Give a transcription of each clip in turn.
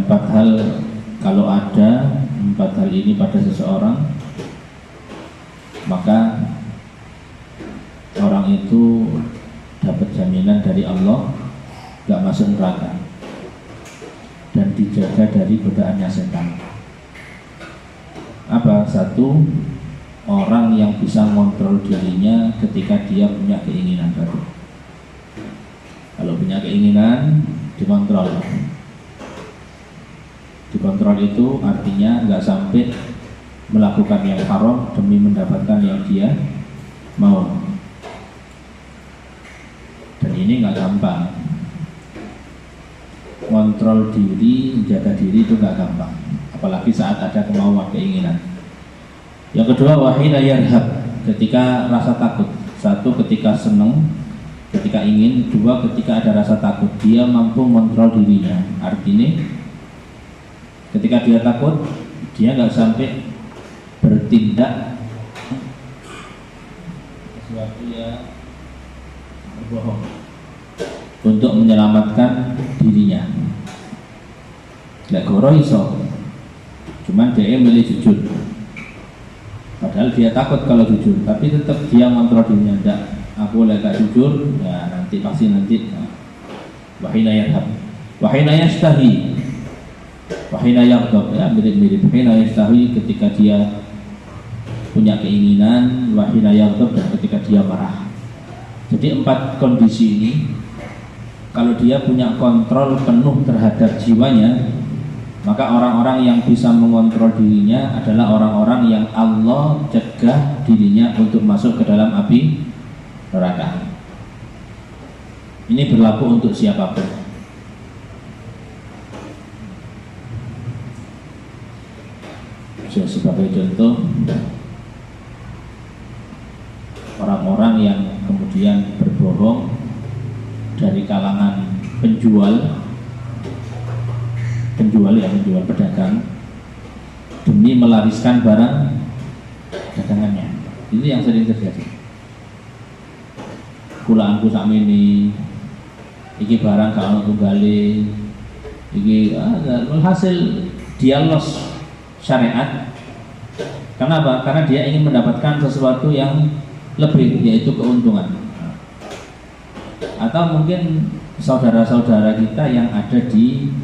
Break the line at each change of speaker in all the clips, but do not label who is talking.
empat hal, kalau ada empat hal ini pada seseorang, maka orang itu dapat jaminan dari Allah gak masuk neraka dan dijaga dari godaannya setan. Apa? Satu, orang yang bisa mengontrol dirinya ketika dia punya keinginan baru. Kalau punya keinginan, dikontrol. Dikontrol itu artinya nggak sampai melakukan yang haram demi mendapatkan yang dia mau. Dan ini nggak gampang. Kontrol diri, menjaga diri itu nggak gampang, apalagi saat ada kemauan, keinginan. Yang kedua, wahina yarhab, ketika rasa takut. Satu, ketika senang, ketika ingin. Dua, ketika ada rasa takut, dia mampu mengontrol dirinya. Artinya ketika dia takut, dia nggak sampai bertindak sesuatu yang berbohong untuk menyelamatkan dirinya. Lek goro iso, cuman dia milih jujur. Padahal dia takut kalau jujur, tapi tetap dia mengontrol dirinya. Tidak, aku lek gak jujur, ya nanti pasti nanti. Wahina yarhab, wahina yastahi, wahina yaghdab, ya mirip-mirip. Wahina yastahi ketika dia punya keinginan, wahina yaghdab dan ketika dia marah. Jadi empat kondisi ini, kalau dia punya kontrol penuh terhadap jiwanya, maka orang-orang yang bisa mengontrol dirinya adalah orang-orang yang Allah cegah dirinya untuk masuk ke dalam api neraka. Ini berlaku untuk siapapun. Sebagai contoh, orang-orang yang kemudian berbohong dari kalangan penjual pedagang demi melariskan barang dagangannya. Ini yang sering terjadi. Kulaanku sakmene, iki barang gak ono tunggale, iki hasil dia loss syariat. Kenapa? Karena dia ingin mendapatkan sesuatu yang lebih, yaitu keuntungan. Atau mungkin saudara-saudara kita yang ada di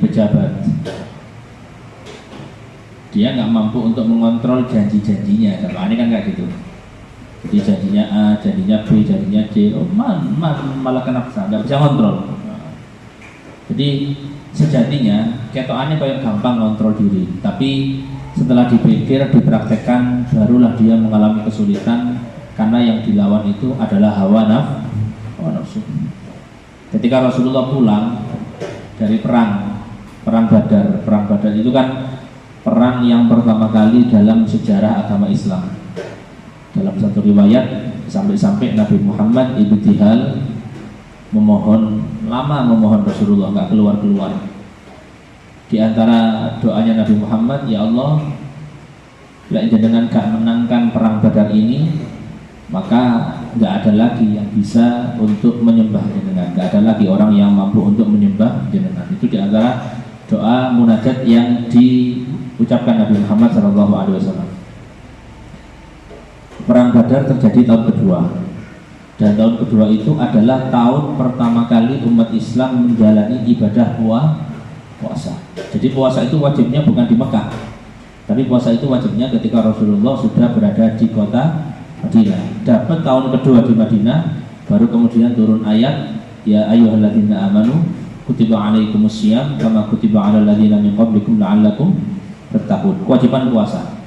pejabat, dia nggak mampu untuk mengontrol janji-janjinya. Contohnya kan kayak gitu. Jadi janjinya A, janjinya B, janjinya C, malah kena pesan, nggak bisa kontrol. Jadi sejatinya ketokannya kayak gampang kontrol diri, tapi setelah dipikir, dipraktekkan, barulah dia mengalami kesulitan karena yang dilawan itu adalah hawa nafsu. Ketika Rasulullah pulang dari perang Badar. Perang Badar itu kan perang yang pertama kali dalam sejarah agama Islam. Dalam satu riwayat sampai-sampai Nabi Muhammad ibtihal lama memohon Rasulullah nggak keluar. Di antara doanya Nabi Muhammad, ya Allah, lek jenengan gak menangkan perang Badar ini, maka nggak ada lagi yang bisa untuk menyembah jenengan, nggak ada lagi orang yang mampu untuk menyembah jenengan. Itu di antara doa munajat yang diucapkan Nabi Muhammad SAW. Perang Badar terjadi tahun kedua, dan tahun kedua itu adalah tahun pertama kali umat Islam menjalani ibadah puasa. Jadi puasa itu wajibnya bukan di Mekah, tapi puasa itu wajibnya ketika Rasulullah sudah berada di kota Madinah. Dapat tahun kedua di Madinah, baru kemudian turun ayat, ya ayyuhalladzina amanu kutiba alaikumusiyam kama kutiba alal ladzina min qablikum la'allakum tattaqun. Kewajiban puasa.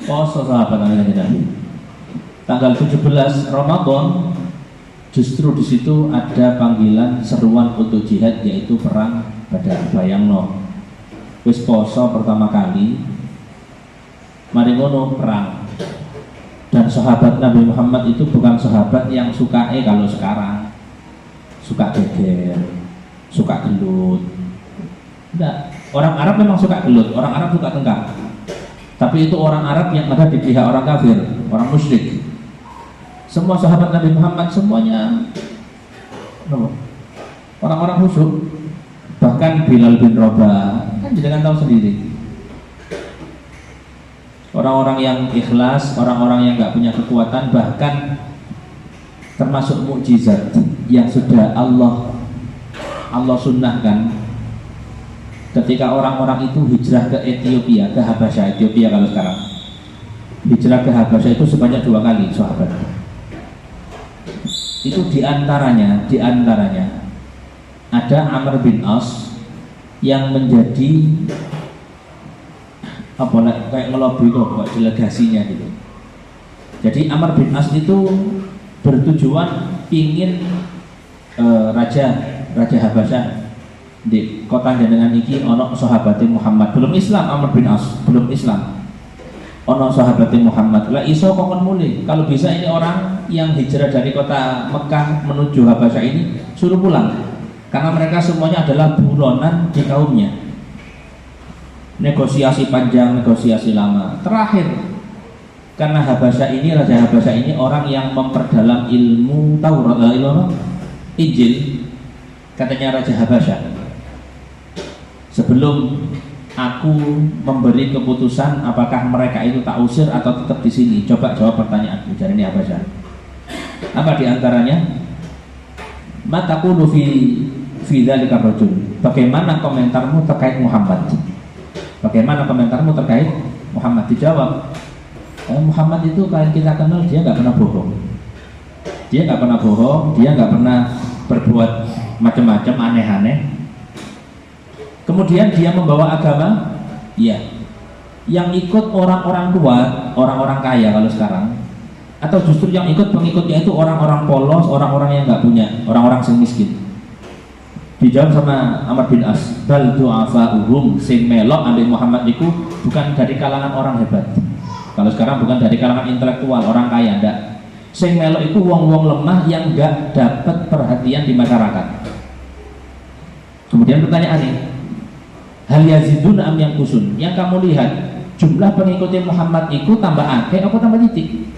Puasa sahabat Nabi. Tanggal 17 Ramadan justru di situ ada panggilan seruan untuk jihad, yaitu perang Badar. Bayangno, wis poso pertama kali, mari ngono perang. Dan sahabat Nabi Muhammad itu bukan sahabat yang suka kalau sekarang suka geger, suka gelut. Enggak, orang Arab memang suka gelut, orang Arab suka tengkar. Tapi itu orang Arab yang ada di pihak orang kafir, orang musyrik. Semua sahabat Nabi Muhammad semuanya orang-orang khusyuk. Bahkan bahkan Bilal bin Rabah, kan jenengan tahu sendiri. Orang-orang yang ikhlas, orang-orang yang nggak punya kekuatan, bahkan termasuk mukjizat yang sudah Allah sunnahkan. Ketika orang-orang itu hijrah ke Ethiopia, ke Habasyah, Ethiopia kalau sekarang, hijrah ke Habasyah itu sebanyak 2 kali sahabat. Itu diantaranya ada Amr bin As yang menjadi kayak ngelobi kok delegasinya gitu. Jadi Amr bin As itu bertujuan ingin raja Habasyah di kota jenengan iki ono sahabate Muhammad, belum Islam. Amr bin As belum Islam, ono sahabate Muhammad lah iso kongkon mulih. Kalau bisa ini orang yang hijrah dari kota Mekah menuju Habasyah ini suruh pulang, karena mereka semuanya adalah buronan di kaumnya. Negosiasi panjang, negosiasi lama. Terakhir, karena Habasyah ini, raja Habasyah ini orang yang memperdalam ilmu Taurat, Injil. Katanya raja Habasyah, sebelum aku memberi keputusan apakah mereka itu tak usir atau tetap di sini, coba jawab pertanyaanku. Jadi ini Habasyah. Apa diantaranya? Mataku fi dzalika rajul. Bagaimana komentarmu terkait Muhammad? Bagaimana komentarmu terkait Muhammad? Dijawab, Muhammad itu kalau kita kenal dia nggak pernah bohong. Dia nggak pernah bohong, dia nggak pernah berbuat macam-macam aneh-aneh. Kemudian dia membawa agama, iya. Yang ikut orang-orang kuat, orang-orang kaya kalau sekarang, atau justru yang ikut pengikutnya itu orang-orang polos, orang-orang yang nggak punya, orang-orang yang miskin. Dijawab sama Amr bin As, bal du'afa'uhum, sing melok ambil Muhammad itu bukan dari kalangan orang hebat. Kalau sekarang bukan dari kalangan intelektual, orang kaya, enggak. Sing melok itu wong-wong lemah yang enggak dapat perhatian di masyarakat. Kemudian pertanyaannya, hal yazidun am yang kusun? Yang kamu lihat jumlah pengikutnya Muhammad itu tambah akeh apa tambah titik?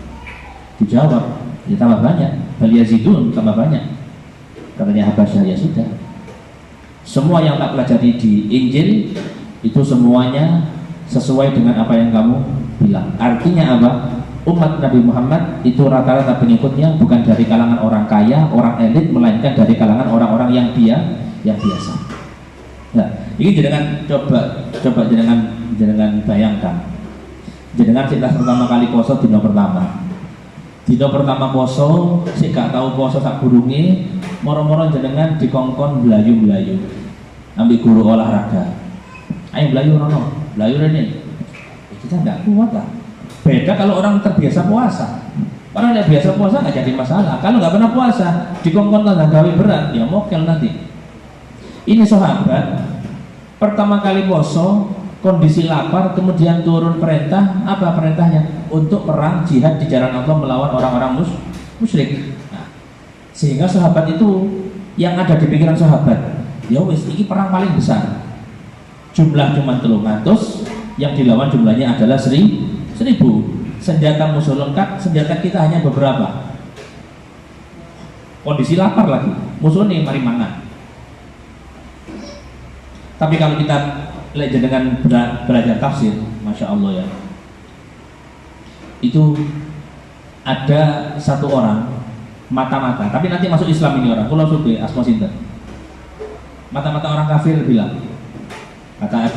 Dijawab, ya tambah banyak. Hal yazidun, tambah banyak. Katanya Habasyah, ya sudah. Semua yang tak pelajari di Injil itu semuanya sesuai dengan apa yang kamu bilang. Artinya apa? Umat Nabi Muhammad itu rata-rata pengikutnya bukan dari kalangan orang kaya, orang elit, melainkan dari kalangan orang-orang yang biasa. Nah, ini jenengan coba jenengan bayangkan. Jenengan cinta pertama kali poso dino pertama. Dino pertama poso, sik gak tahu poso sak burunge, moro-moro jenengan dikongkon blayu-blayu. Ambil guru olahraga. Ayo blayu rono, blayu rene. Kita enggak kuat lah. Beda kalau orang terbiasa puasa. Orang yang biasa puasa nggak jadi masalah. Kalau nggak pernah puasa, dikongkon tanda gawe berat, ya mokel nanti. Ini sahabat pertama kali poso, kondisi lapar, kemudian turun perintah. Apa perintahnya? Untuk perang jihad di jalan Allah melawan orang-orang musyrik. Nah, sehingga sahabat itu yang ada di pikiran sahabat, ya wis ini perang paling besar. Jumlah cuma 300, yang dilawan jumlahnya adalah 1000. Senjata musuh lengkap, senjata kita hanya beberapa. Kondisi lapar lagi, musuh nih mari mangan. Tapi kalau kita lihat dengan belajar tafsir, masya Allah ya, itu ada satu orang mata-mata, tapi nanti masuk Islam ini orang. Kalau sudah asma sinten, mata-mata orang kafir bilang, kata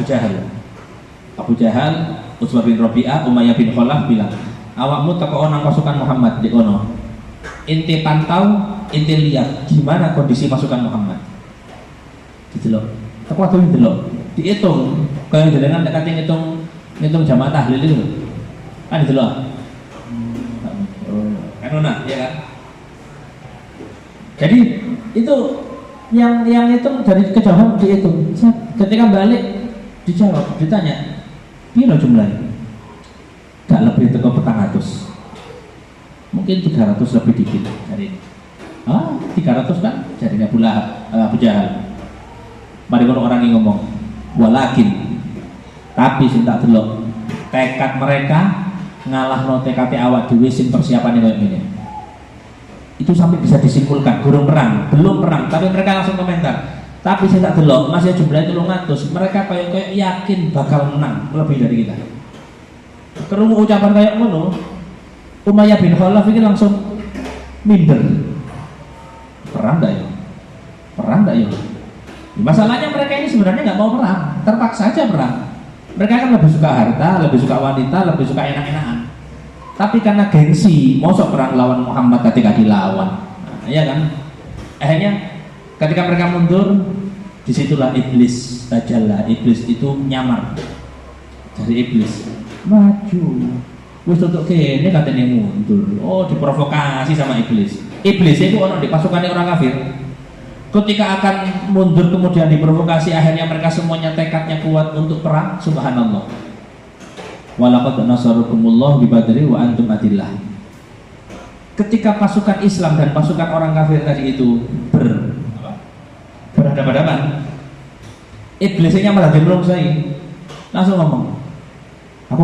Abu Jahal, Utsmah bin Rabi'ah, Umayyah bin Khalaf bilang, awakmu teko nang pasukan Muhammad di kono. Inti pantau, inti lihat gimana kondisi pasukan Muhammad. Didelok. Teko atuh didelok. Dihitung. Kaya jenengan nek kate ngitung jamaah tahlil itu. Kan didelok. Kanona, ya kan? Jadi itu yang itu dari kejauhan dihitung. Ketika balik dijawab, ditanya, piro jumlahnya? Gak lebih teko 400, mungkin 300 lebih dikit hari ini. 300 kan jadinya Abu Jahal. Mari kalau orang yang ngomong walakin, tapi sing tak delok tekad mereka ngalahno tekad awak dhewe sing persiapannya kayak gini. Itu sampai bisa disimpulkan belum perang, tapi mereka langsung komentar, Tapi saya tak delok masih jumlahnya 300. Mereka kayak yakin bakal menang lebih dari kita. Kerungu ucapan kayak ngono, Umayyah bin Khalaf ini langsung minder. Perang enggak ya? Perang enggak ya? Masalahnya mereka ini sebenarnya nggak mau perang, terpaksa aja perang. Mereka kan lebih suka harta, lebih suka wanita, lebih suka enak-enakan. Tapi karena gengsi, mosok perang lawan Muhammad ketika dilawan, nah, ya kan? Akhirnya ketika mereka mundur, disitulah iblis tajalla. Iblis itu nyamar dari iblis maju. Wis tutuk kene katanya mundur. Oh, diprovokasi sama iblis. Iblis itu orang di pasukan orang kafir. Ketika akan mundur kemudian diprovokasi, akhirnya mereka semuanya tekadnya kuat untuk perang. Subhanallah. Walaqad nasarukumullah bi Badri wa antum adillah. Ketika pasukan Islam dan pasukan orang kafir tadi itu berhadapan-hadapan, iblisnya malah dirungsai, langsung ngomong, aku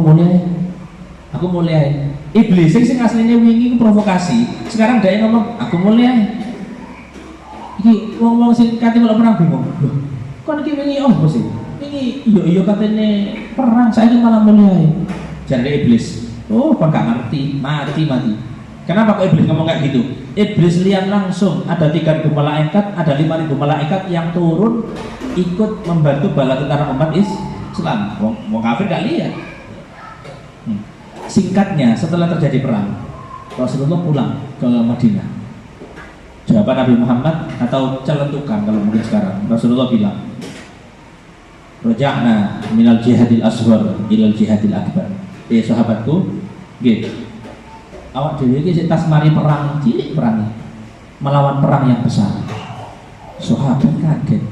mulai. Iblis sing aslinya wingi provokasi, sekarang dia ngomong, aku mulai. Iki wong-wong sing kate malah perang bingung. Loh, kon iki wingi opo sih? Ini iya katanya perang, saya malah mulai. Jadi iblis, oh kok gak ngerti, mati. Kenapa kok iblis ngomong kayak gitu? Iblis lihat langsung ada 3.000 malaikat, ada 5.000 malaikat yang turun ikut membantu bala tentara umat Islam. Wong kafir gak lihat. Singkatnya, setelah terjadi perang, Rasulullah pulang ke Madinah. Jawaban Nabi Muhammad atau celentukan kalau mungkin sekarang, Rasulullah bilang, roja'na minal jihadil asghar ilal jihadil akbar. Sahabatku, gitu. Awak dewi ini tas mari perang cilik perang melawan perang yang besar. Sahabat kaget.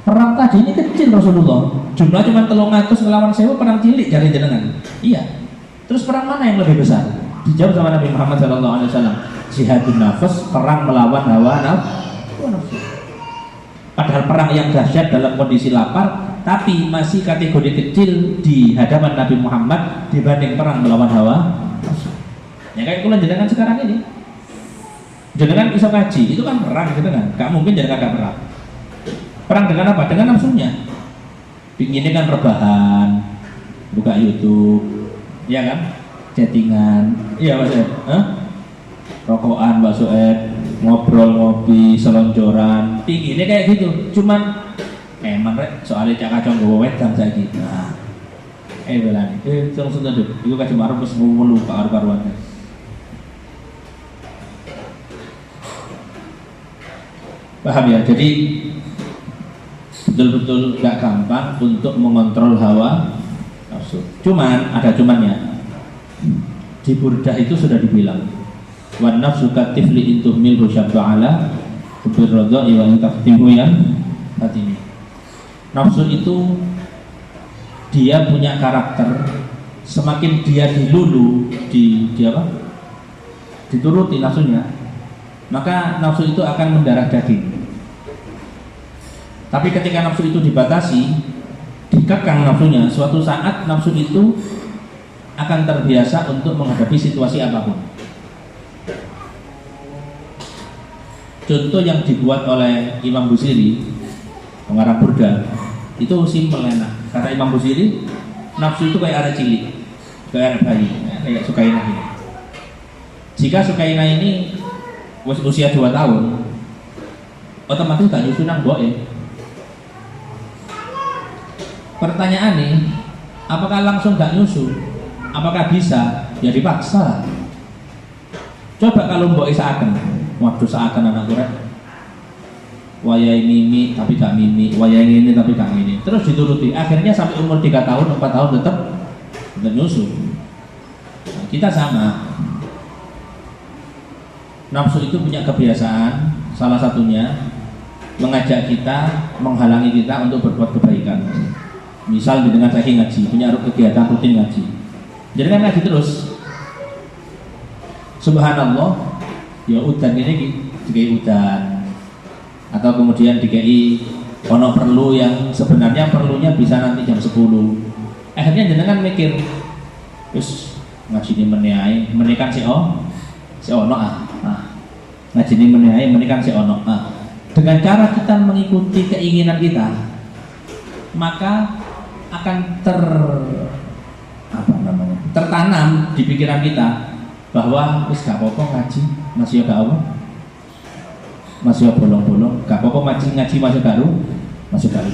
Perang tadi ini kecil Rasulullah, jumlah cuma 300 melawan 1000, perang cilik dari jenengan. Iya. Terus perang mana yang lebih besar? Dijawab sama Nabi Muhammad SAW, jihadun nafas, perang melawan hawa nafsu. Padahal perang yang dahsyat dalam kondisi lapar, tapi masih kategori kecil di hadapan Nabi Muhammad dibanding perang melawan hawa nafsu. Ya kayak kulan jenengan sekarang ini, jenengan bisa kaji, itu kan perang gitu kan? Gak mungkin jenengan gak perang. Perang dengan apa? Dengan nafsunya. Pinginnya kan rebahan, buka YouTube, ya kan? Chattingan, iya Mas Ed, rokokan bakso Ed, ngobrol ngopi selonjoran, pinginnya kayak gitu. Cuman emang rek soalnya cak kacang gue wedang saiki. Nah, belani, langsung tadi, itu kasih marah terus ngomong lupa karuannya. Paham ya? Jadi betul-betul gak gampang untuk mengontrol hawa nafsu. Cuman ada cumannya. Di Burdah itu sudah dibilang, wan nafsu katifli intuhmil husyabda'ala kubirrodha'i wa intaftimu yang hatimi. Nafsu itu dia punya karakter, semakin dia dilulu, dituruti nafsunya, maka nafsu itu akan mendarah daging. Tapi ketika nafsu itu dibatasi, dikekang nafsunya, suatu saat nafsu itu akan terbiasa untuk menghadapi situasi apapun. Contoh yang dibuat oleh Imam Busiri, pengarang Burda, itu simpel enak. Kata Imam Busiri, nafsu itu kayak anak cilik, kayak anak bayi, kayak Sukainah ini. Jika Sukainah ini usia 2 tahun, otomatis gak nyusu nang boke. Pertanyaan nih, apakah langsung gak nyusu? Apakah bisa? Ya dipaksa. Coba kalau mbok isaken, waduh seakan anak kurek, wayai mimi tapi gak mimi, wayai ini tapi gak ini, terus dituruti. Akhirnya sampai umur 3 tahun, 4 tahun tetap nyusu. Nah, kita sama. Nafsu itu punya kebiasaan, salah satunya mengajak kita, menghalangi kita untuk berbuat kebaikan. Misal dengan saya ngaji, punya kegiatan rutin ngaji, jadi kan ngaji terus. Subhanallah, ya udan ini dikai udan, atau kemudian dikai ono perlu yang sebenarnya perlunya bisa nanti jam 10. Akhirnya jenengan mikir, terus ngaji ini menikan si ono ngaji ini menikan si ono Dengan cara kita mengikuti keinginan kita, maka akan tertanam di pikiran kita bahwa wis gak apa-apa ngaji, masih ada apa? Masih bolong-bolong, gak apa-apa ngaji masih baru, masih baru.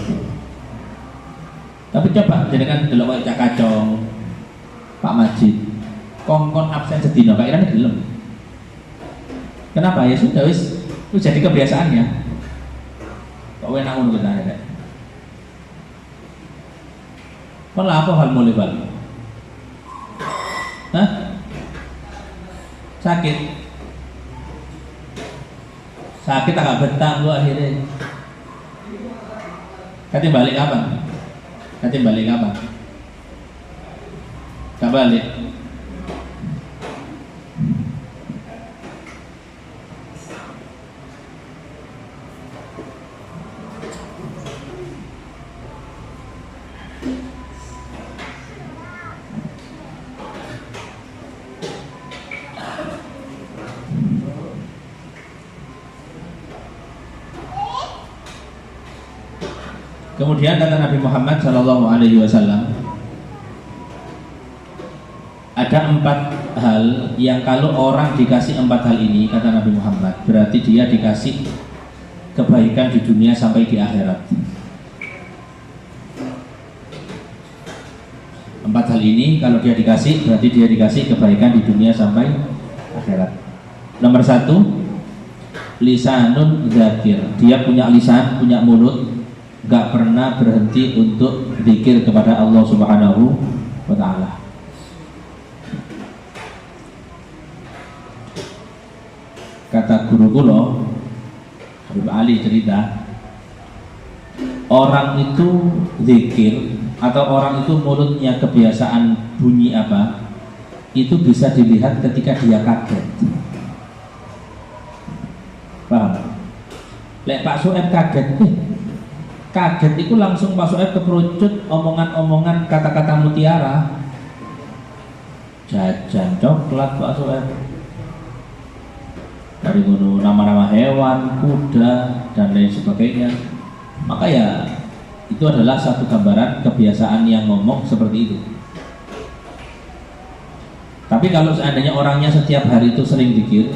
Tapi coba jenengan delok Cak Kacong, Pak Majid, kongkon absen sedina, Pak Iran gelem. Kenapa? Ya sudah wis jadi kebiasaannya. Kok enak ngono kita ada. Malah apa hal mulai bal? Hah? Sakit agak betah gua akhirnya. Kati balik kapan? Gak balik. Kemudian kata Nabi Muhammad Shallallahu Alaihi Wasallam, ada 4 hal yang kalau orang dikasih 4 hal ini, kata Nabi Muhammad, berarti dia dikasih kebaikan di dunia sampai di akhirat. 4 hal ini kalau dia dikasih, berarti dia dikasih kebaikan di dunia sampai akhirat. Nomor 1, lisanun dzakir. Dia punya lisan, punya mulut, gak pernah berhenti untuk zikir kepada Allah Subhanahu wa Ta'ala. Kata guru kula, Habib Ali cerita, orang itu zikir atau orang itu mulutnya kebiasaan bunyi apa, itu bisa dilihat ketika dia kaget. Paham? Lek Pak Soeb kaget itu langsung Pak Soeb keperucut omongan-omongan kata-kata mutiara, jajan coklat Pak Soeb, dari gunung nama-nama hewan, kuda dan lain sebagainya. Maka ya itu adalah satu gambaran kebiasaan yang ngomong seperti itu. Tapi kalau seandainya orangnya setiap hari itu sering zikir,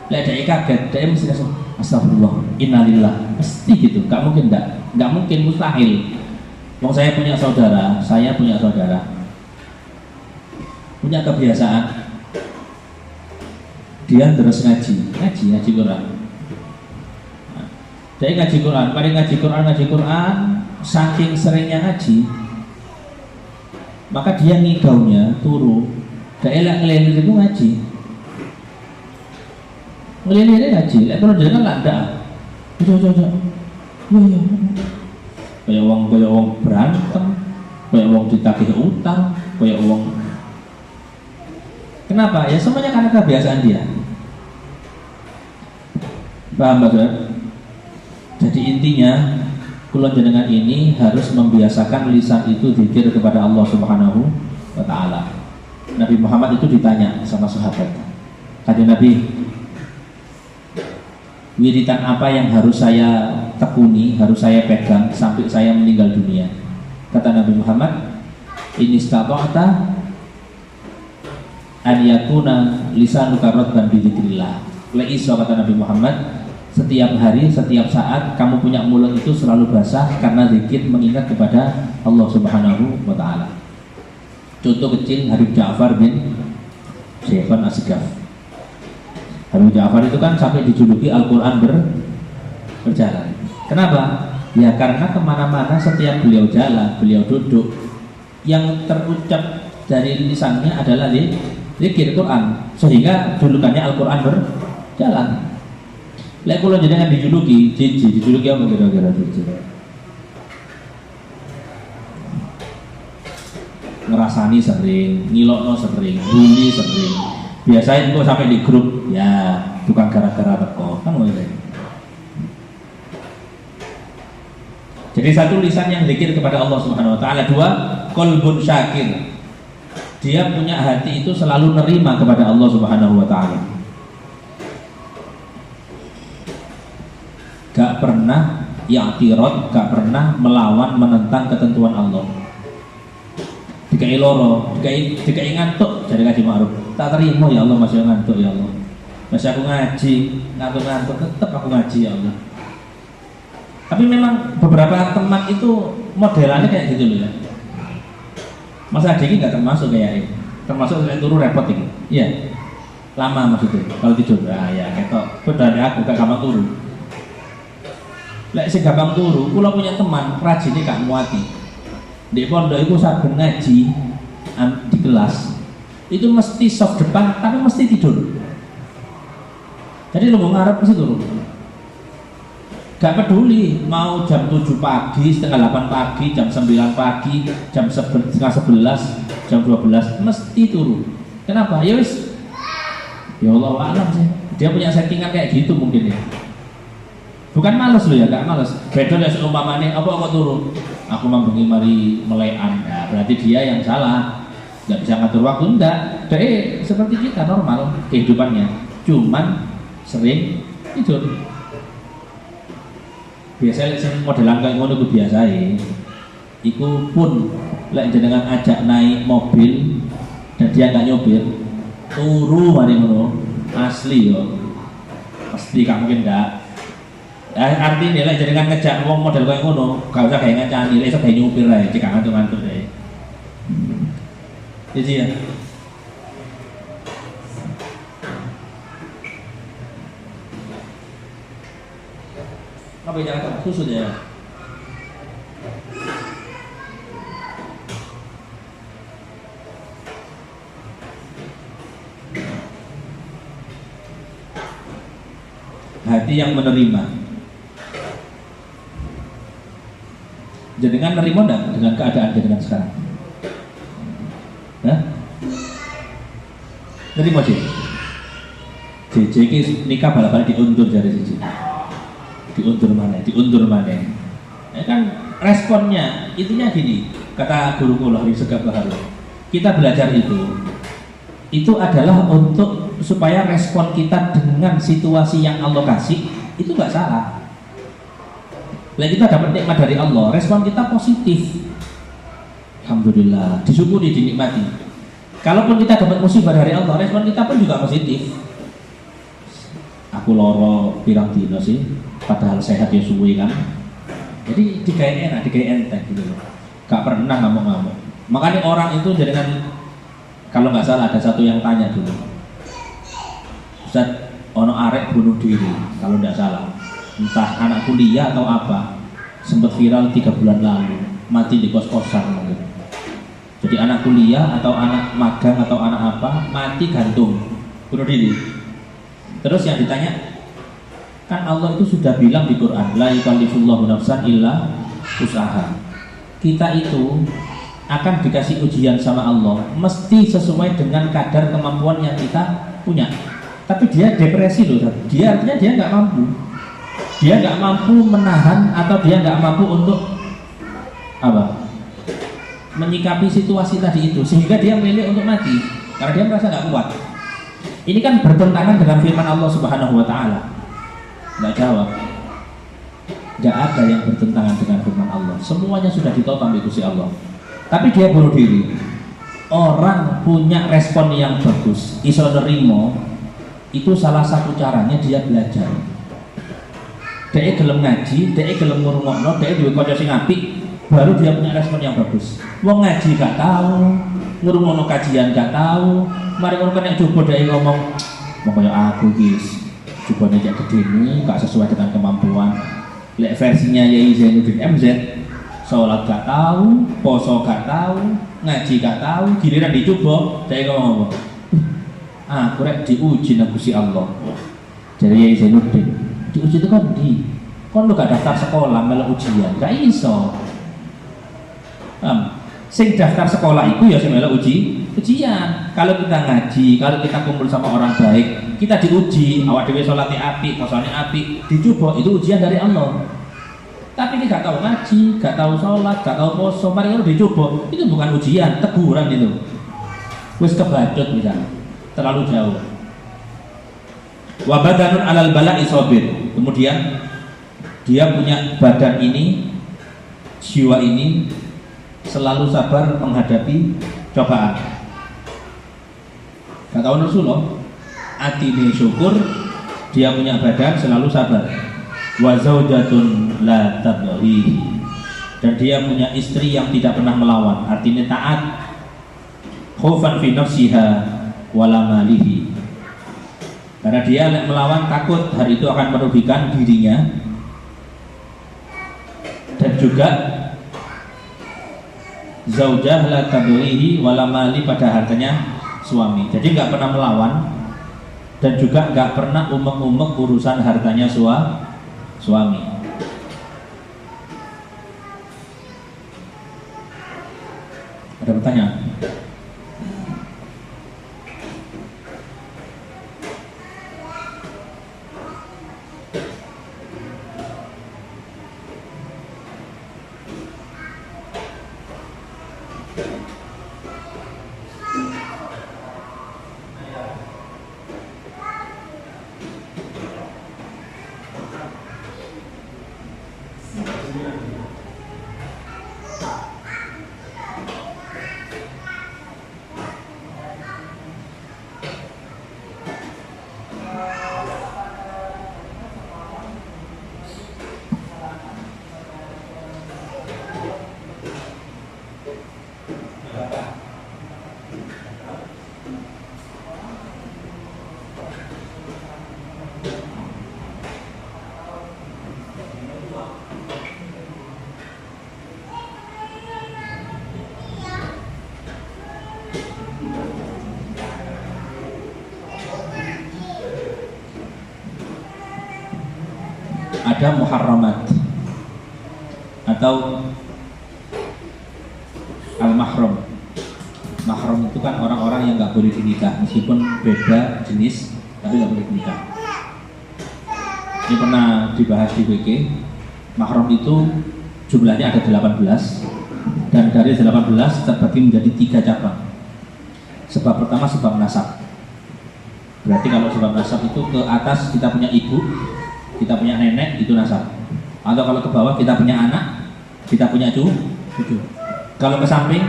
lek dia kaget, dia mesti langsung astagfirullah, innalillah, mesti gitu. Gak mungkin, nggak mungkin, mustahil. Wong saya punya saudara punya kebiasaan dia terus ngaji Quran. Dia ngaji Quran, saking seringnya ngaji, maka dia ngigaunya turu. Dia elak ngelilir itu ngaji. Ngelilir ngaji, lek kalau jangan lah ndak. Ya. Kayak wong berantem, kayak wong ditagih utang, kayak wong. Kenapa? Ya semuanya karena kebiasaan dia. Paham Pak? Jadi intinya kula jenengan ini harus membiasakan lisan itu zikir kepada Allah Subhanahu wa Ta'ala. Nabi Muhammad itu ditanya sama sahabat, kata Nabi, wiritan apa yang harus saya tekuni, harus saya pegang sampai saya meninggal dunia? Kata Nabi Muhammad, in istata'ta an yakuna lisanuka radban bi dzikrillah. Iso, kata Nabi Muhammad, setiap hari, setiap saat kamu punya mulut itu selalu basah karena zikir mengingat kepada Allah Subhanahu wa Ta'ala. Contoh kecil, Habib Ja'far bin Syekhan Asgaf. Habib Ja'far itu kan sampai dijuluki Al-Quran berjalan. Kenapa? Ya karena kemana-mana setiap beliau jalan, beliau duduk, yang terucap dari lisannya adalah zikir Quran, sehingga julukannya Al-Quran berjalan. Lek kula jenengan dijuluki apa kira-kira jiji? Ngerasani sering, ngilokno sering, bully sering. Biasanya itu sampai di grup, ya bukan gara-gara teko, kan mulai. Jadi satu, lisan yang zikir kepada Allah Subhanahu wa Ta'ala. 2, qalbun syakir. Dia punya hati itu selalu nerima kepada Allah Subhanahu wa Ta'ala. Gak pernah i'tirad, gak pernah melawan menentang ketentuan Allah. Dikai loro, dikai ngantuk, jadi Kaji Ma'ruf. Tak terima ya Allah, masih ngantuk ya Allah. Masih aku ngaji, ngantuk-ngantuk, tetap aku ngaji ya Allah. Tapi memang beberapa teman itu modelannya kayak gitu loh ya. Mas Adi ini nggak termasuk kayak ini, termasuk saya turun repot ini. Iya, lama maksudnya. Kalau tidur, ya ketok. Beda aku gak gampang turu. Lek sing gampang turu, kula punya teman rajine gak muati. Di pondok itu saben ngaji di kelas itu mesti soft depan, tapi mesti tidur. Jadi lu mau ngarep mesti turun. Gak peduli mau jam 7 pagi, setengah 8 pagi, jam 9 pagi, jam setengah 11, jam 12 mesti turun. Kenapa? Ya wis. Ya Allah alam sih. Dia punya settingan kayak gitu mungkin ya. Bukan males loh ya, gak males. Beda ya seumpamane apa kok turun. Aku mambengi mari melekan. Nah, berarti dia yang salah. Gak bisa ngatur waktu, enggak. Dia seperti kita normal kehidupannya. Cuman sering tidur. Biasanya sing modelan kayak ngono ku biasae. Iku pun lek jenengan ajak naik mobil dan dia enggak nyopir, turu mari ngono. Asli yo. Pasti gak mungkin enggak. Artinya lek jenengan ngejak wong model kayak ngono, gak usah kayak ngacani, lek iso kayak nyopir ae, cek ngantuk-ngantuk ae. Jadi ya. Apa yang jangan susu ya? Hati yang menerima. Jenengan nerima enggak dengan keadaan jenengan sekarang? Hah? Nerima sih. JJ ki nikah bala-bala diundur dari JJ. Diundur mana? Ya kan responnya intinya gini, kata guru kula di Segap Baharu. Kita belajar itu adalah untuk supaya respon kita dengan situasi yang Allah kasih itu nggak salah. Bila kita dapat nikmat dari Allah, respon kita positif. Alhamdulillah, disyukuri, dinikmati. Kalaupun kita dapat musibah dari Allah, respon kita pun juga positif. Aku loro pirang dino sih, padahal sehat ya suwi kan. Jadi dikai enak, dikai enteng gitu loh. Gak pernah ngamuk-ngamuk. Makanya orang itu jadikan, kalau nggak salah ada satu yang tanya dulu, Ustaz, ono arek bunuh diri, kalau nggak salah, entah anak kuliah atau apa, sempat viral 3 bulan lalu, mati di kos-kosan mungkin. Jadi anak kuliah atau anak magang atau anak apa, mati gantung, bunuh diri. Terus yang ditanya, kan Allah itu sudah bilang di Quran, la yukallifullahu nafsan illa usaha. Kita itu akan dikasih ujian sama Allah, mesti sesuai dengan kadar kemampuan yang kita punya. Tapi dia depresi loh, dia artinya dia nggak mampu. Dia nggak mampu menahan atau dia nggak mampu untuk apa? Menyikapi situasi tadi itu, sehingga dia memilih untuk mati karena dia merasa nggak kuat. Ini kan bertentangan dengan firman Allah Subhanahu wa Ta'ala. Nggak jawab. Nggak ada yang bertentangan dengan firman Allah. Semuanya sudah ditopang di Gusti Allah. Tapi dia bunuh diri. Orang punya respon yang bagus, iso nerimo, itu salah satu caranya dia belajar. Dia gelem ngaji, dia gelem ngurungokno, dia duwe kanca sing apik, baru dia punya respon yang bagus. Wong ngaji gak tahu, ngurungokno kajian gak tahu, mari ngono kena coba dia ngomong, mau kayak aku guys, coba nih gede ini, gak sesuai dengan kemampuan. Lek versinya Yai Zainuddin MZ, sholat gak tahu, poso gak tahu, ngaji gak tahu, giliran dicoba, dia ngomong, aku rek diuji nang Gusti Allah. Jadi Yai Zainuddin, diuji itu kan lu gak daftar sekolah melu ujian, gak iso. Sing daftar sekolah itu ya sing melu ujian. Kalau kita ngaji, kalau kita kumpul sama orang baik, kita diuji, awak dhewe salate apik, posone apik, dicoba, itu ujian dari Allah. Tapi kita gak tahu ngaji, gak tahu sholat, gak tahu poso, mari kalau dicoba, itu bukan ujian, teguran itu. Wis kebacut misalnya, terlalu jauh. Wa badanun alal bala'i sabir. Kemudian dia punya badan ini, jiwa ini selalu sabar menghadapi cobaan. Kata Rasulullah, atine syukur, dia punya badan selalu sabar. Wa zaujatun la tabghi, dan dia punya istri yang tidak pernah melawan, artinya taat. Khaufan fi nafsiha wala malihi, karena dia melawan takut hari itu akan merugikan dirinya dan juga zaujah la tabghihi wala mali, pada hartanya suami. Jadi nggak pernah melawan dan juga nggak pernah umek-umek urusan hartanya suami. Ada pertanyaan? Ada muharramat atau al-mahram. Mahram itu kan orang-orang yang nggak boleh dinikah, meskipun beda jenis tapi nggak boleh dinikah. Ini pernah dibahas di WG. Mahram itu jumlahnya ada 18, dan dari 18 terbagi menjadi 3 cabang. Sebab pertama sebab nasab. Berarti kalau sebab nasab itu ke atas kita punya ibu, kita punya nenek, itu nasab. Atau kalau ke bawah kita punya anak, kita punya cucu. Kalau ke samping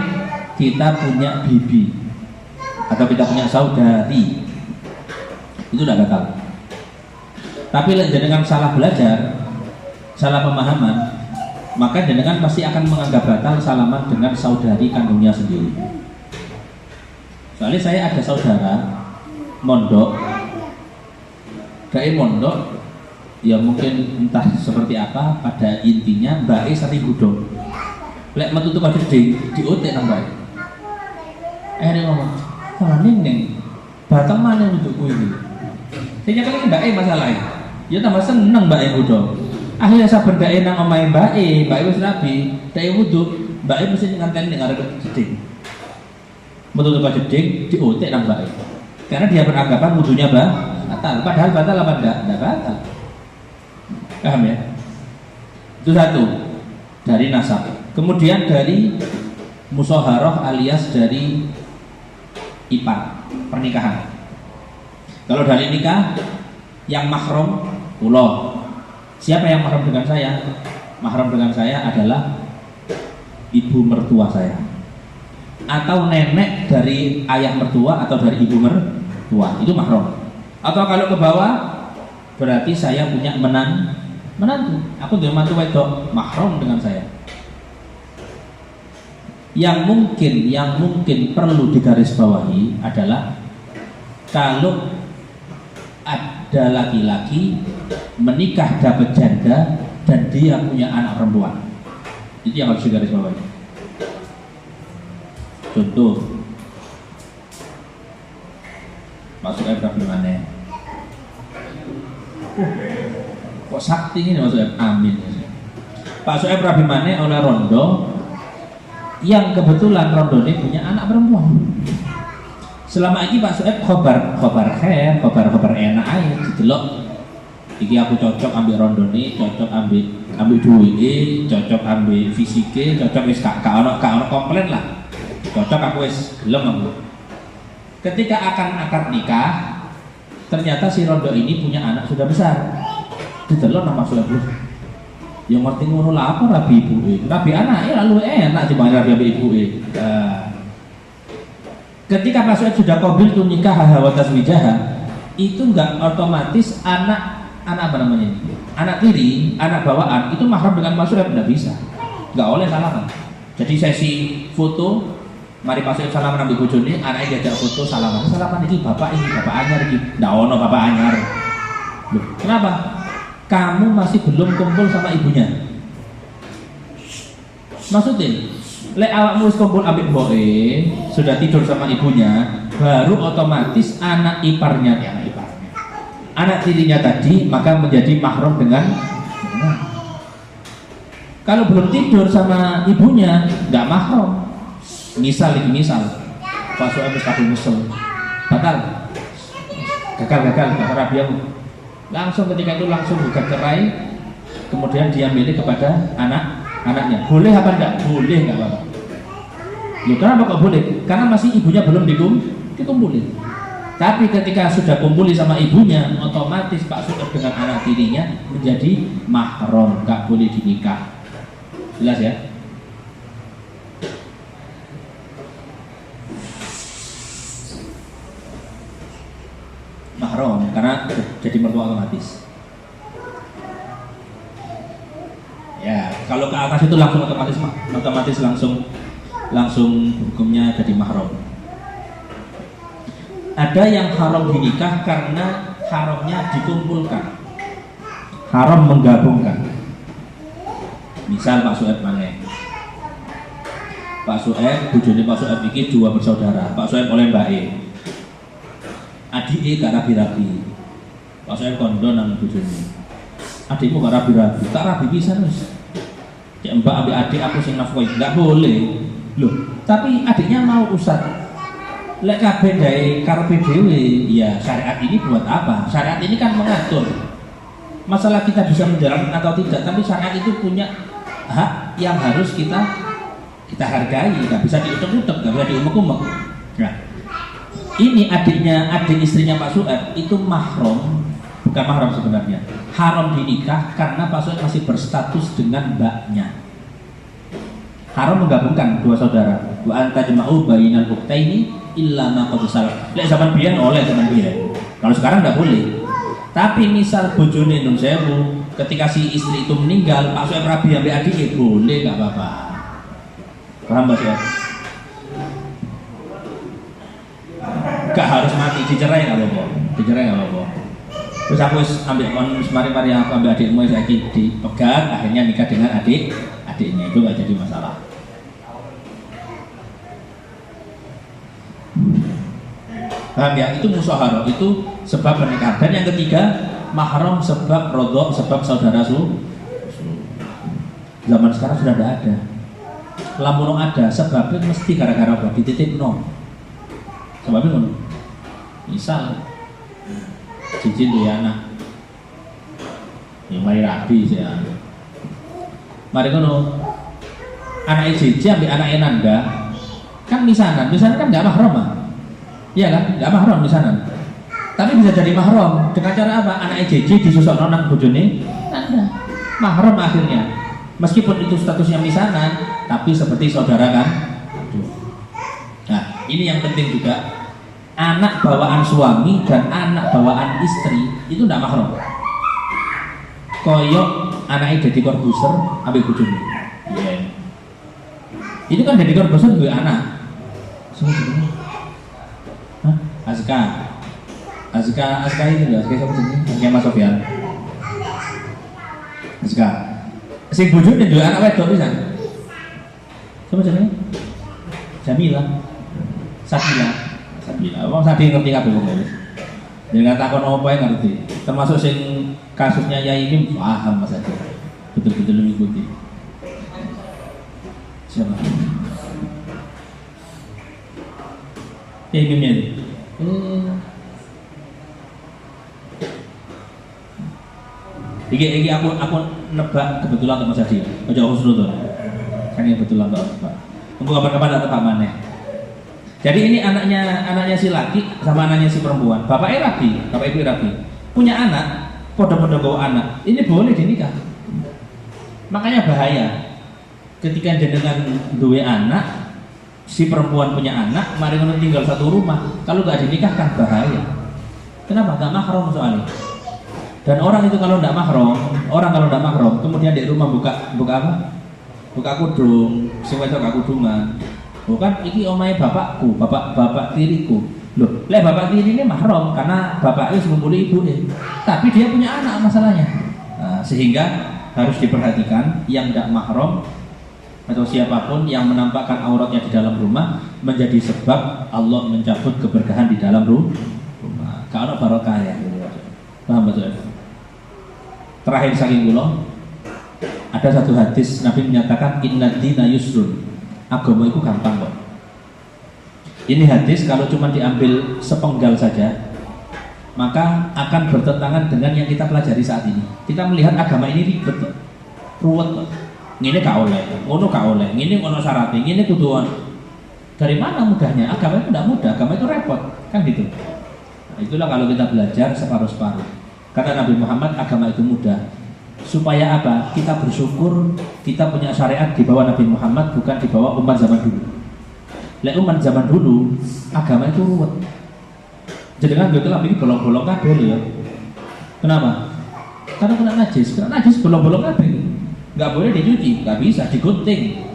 kita punya bibi atau kita punya saudari, itu tidak gagal. Tapi dengan salah belajar, salah pemahaman, maka jenengan pasti akan menganggap batal salaman dengan saudari kandungnya sendiri. Soalnya saya ada saudara mondok, mondok, ya mungkin entah seperti apa, pada intinya Mbak E sering budok. Lek metu tuh gede diotek nang Mbak E. Akhirnya ngomong, "Salah neng, batang mana budokku ini?" Saya kali Mbak E masalahnya. Ya tambah seneng Mbak E budok. Akhirnya sabar Mbak E nang omahe Mbak E wis rabi, Mbak E budok, Mbak E mesti nganten ning arep jeding. Metu tuh jeding diotek nang Mbak E. Karena dia beranggapan wudunya batal, padahal batal apa enggak? Enggak batal. Paham ya? Itu satu dari nasab. Kemudian dari musaharah alias dari ipar, pernikahan. Kalau dari nikah yang mahram kula. Siapa yang mahram dengan saya? Mahram dengan saya adalah ibu mertua saya, atau nenek dari ayah mertua atau dari ibu mertua, itu mahram. Atau kalau ke bawah berarti saya punya menantu. Aku dia mantu wedok, mahram dengan saya. Yang mungkin perlu digarisbawahi adalah kalau ada laki-laki menikah dapat janda dan dia punya anak perempuan, itu yang harus digarisbawahi. Contoh, masuk Ibrahim mana? Kok sakti ini masuk amin. Pak Soeb Rahimane oleh Rondo yang kebetulan Rondo ini punya anak perempuan. Selama ini Pak Soeb khobar khair, khobar enak aja didelok. Iki aku cocok ambil Rondo ini, cocok ambil duit, cocok ambil fisike, cocok wis gak ono komplain lah. Cocok aku wis gelem aku. Ketika akan akad nikah, ternyata si Rondo ini punya anak sudah besar. Didelok nama Soeb. Yang ngerti ngono lah apa rabi ibuke. Rabi anake lalu enak dibanding rabi ibuke. Ketika Pak Suhaib sudah qabil tu nikah wa taswijaha, itu enggak otomatis anak apa namanya ini? Anak tiri, anak bawaan itu mahram dengan Pak Suhaib, enggak bisa. Enggak oleh salaman. Jadi sesi foto, mari Pak Suhaib salaman ambil bojone, anaknya diajak foto salaman ini bapak anyar iki. Ndak ono bapak anyar. Loh, kenapa? Kamu masih belum kumpul sama ibunya. Maksudnya, lek awakmu wis kumpul ambek mboke, sudah tidur sama ibunya, baru otomatis anak iparnya, anak tirinya tadi maka menjadi mahram dengan. Kalau belum tidur sama ibunya, nggak mahram. Misal, Pak Suhaib wis kabul misal, batal, gagal rabiamu. Langsung ketika itu langsung gugat cerai, kemudian dia milih kepada anaknya. Boleh apa enggak? Boleh, enggak apa-apa. Ya, kenapa kok boleh? Karena masih ibunya belum dikumpulin. Tapi ketika sudah kumpuli sama ibunya, otomatis Pak Suhaib dengan anak tirinya menjadi mahram, enggak boleh dinikah. Jelas ya? Mahram karena jadi mertua otomatis. Ya, kalau ke atas itu langsung otomatis langsung hukumnya jadi mahram. Ada yang haram dinikah karena haramnya dikumpulkan, haram menggabungkan. Misal Pak Suhaib maneh, Pak Suhaib bojone Pak Suhaib iki dua bersaudara, Pak Suhaib oleh Mbak E, adike gak rabi-rabi, Pak Suhaib kondo nang bojone, adikmu gak rabi-rabi, tak rabi pisan wis. Ya mbak ambil adik aku sing nafkoi, nggak boleh. Loh, tapi adiknya mau Ustaz. Lek kabeh gawe karepe dhewe, ya syariat ini buat apa? Syariat ini kan mengatur masalah kita bisa menjalankan atau tidak, tapi syariat itu punya hak yang harus kita hargai, nggak bisa diutek-utek, nggak bisa diumek-umek. Nah, ini adik istrinya Pak Suhaib itu mahram, bukan mahram sebenarnya, haram dinikah karena Pak Suhaib masih berstatus dengan mbaknya. Haram menggabungkan dua saudara. Wa anta jama'u bainal ukhtaini illa ma qad salaf. Lek zaman biyen oleh zaman biyen. Kalau sekarang enggak boleh. Tapi misal bojone nun sewu, ketika si istri itu meninggal, Pak Suhaib rabi ambek adike boleh, enggak apa-apa. Paham Pak Suhaib? Enggak harus mati, dicerai enggak apa-apa. Dicerai enggak apa-apa. Terus aku wis ambek kon mari aku ambek adikmu saiki dipegat, akhirnya nikah dengan adiknya, itu enggak jadi masalah. Paham ya? Itu musyawarah, itu sebab pernikahan. Dan yang ketiga, mahram sebab rodok, sebab saudara zaman sekarang sudah tidak ada. Lamun ada, sebabnya mesti gara-gara apa? Dititip no. Sebabnya no. Misal cincin dia anak, yang mari rapi sih ya. Mari kono anak cincin ambil anak enanda, kan misanan kan nggak mahram ah. Iya kan, nggak mahram misalnya. Tapi bisa jadi mahram dengan cara apa? Anak JJ disusuk nonang bojone, ada mahram akhirnya. Meskipun itu statusnya misanan, tapi seperti saudara kan. Nah, ini yang penting juga. Anak bawaan suami dan anak bawaan istri itu tidak mahram. Koyok anaknya jadi korbuser, ambil bojone. Yeah. Itu kan jadi korbuser gue anak. Azka ini loh, Azka siapa sih? Azka Mas Sofyan. Azka. Sing bojone juga anak wedok pisan. Siapa jenenge? Jamila. Sabila. Wong sadi ngerti kabeh wong wis. Jangan takon apa yang ngerti. Termasuk sing kasusnya Yai ini paham Mas Adi. Betul-betul mengikuti. Siapa? Yai Mimin. Iki aku nebak kebetulan Mas Adi. Aja aku suruh tuh. Kan yang betulan Pak. Untuk kapan-kapan datang Pak Maneh. Jadi ini anaknya si laki sama anaknya si perempuan. Bapak ibu rabi. Punya anak, podo-podo gawa anak. Ini boleh dinikah. Makanya bahaya ketika jenengan duwe anak, si perempuan punya anak, mari ngono tinggal satu rumah, kalau nggak dinikahkan bahaya. Kenapa? Nggak mahram soalnya. Dan orang itu kalau nggak mahram, kemudian di rumah buka apa? Buka kudung, sing wedok gak kudungan. Bukan iki omahe bapakku, bapak tiriku. Loh, bapak tiri ini mahram karena bapaknya ngumpuli ibunya. Tapi dia punya anak masalahnya. Nah, sehingga harus diperhatikan yang tidak mahram atau siapapun yang menampakkan auratnya di dalam rumah menjadi sebab Allah mencabut keberkahan di dalam rumah. Kalau barokah ya. Paham betul? Terakhir saking kula, ada satu hadis Nabi menyatakan inna dina yusrun. Agama itu gampang kok. Ini hadis kalau cuma diambil sepenggal saja, maka akan bertentangan dengan yang kita pelajari saat ini. Kita melihat agama ini ribet, ruwet. Ini gak oleh, ngono gak oleh, ini ngono syaratnya, ini kuduan. Dari mana mudahnya? Agama itu tidak mudah, agama itu repot, kan gitu. Nah, itulah kalau kita belajar separuh-separuh. Kata Nabi Muhammad, agama itu mudah. Supaya apa? Kita bersyukur kita punya syariat di bawah Nabi Muhammad, bukan di bawah umat zaman dulu. Umat zaman dulu, agama itu ruwet. Jadi kan betul ini bolong-bolong kabel ya. Kenapa? Karena kena najis bolong-bolong kabel. Nggak boleh dicuci, nggak bisa, digunting.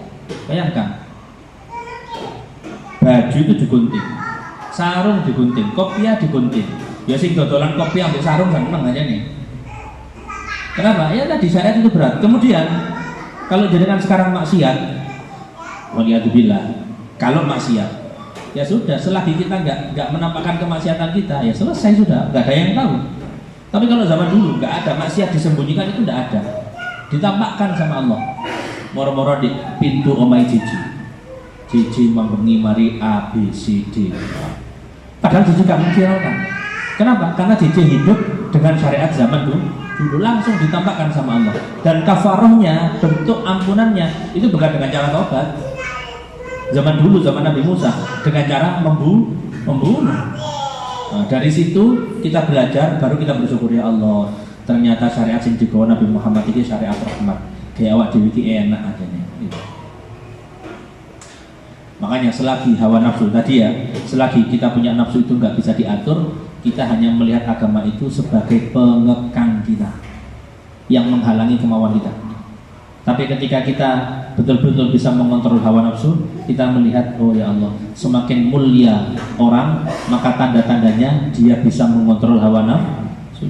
Bayangkan, baju itu digunting, sarung digunting, kopiah digunting. Ya sing dodolan kopi ambil sarung kan menang aja nih. Kenapa? Ya tadi syariat itu berat. Kemudian kalau jenengan sekarang maksiat, waliyadzubillah, kalau maksiat, ya sudah, selagi kita nggak menampakkan kemaksiatan kita, ya selesai sudah, nggak ada yang tahu. Tapi kalau zaman dulu nggak ada, maksiat disembunyikan itu nggak ada, ditampakkan sama Allah. Moro-moro di pintu omai cici membengi mari A B C D. Padahal cici nggak memviralkan. Kenapa? Karena cici hidup dengan syariat zaman dulu langsung ditampakkan sama Allah. Dan kafarahnya, bentuk ampunannya itu bukan dengan cara taubat. Zaman dulu, zaman Nabi Musa, dengan cara membunuh. Nah, dari situ kita belajar, baru kita bersyukur, ya Allah, ternyata syariat yang dibawa Nabi Muhammad ini syariat rahmat. Kayak awak dewi enak aja nih. Gitu. Makanya selagi hawa nafsu tadi ya, selagi kita punya nafsu itu nggak bisa diatur, kita hanya melihat agama itu sebagai pengekang kita yang menghalangi kemauan kita. Tapi ketika kita betul-betul bisa mengontrol hawa nafsu, kita melihat, oh ya Allah, semakin mulia orang, maka tanda-tandanya dia bisa mengontrol hawa nafsu.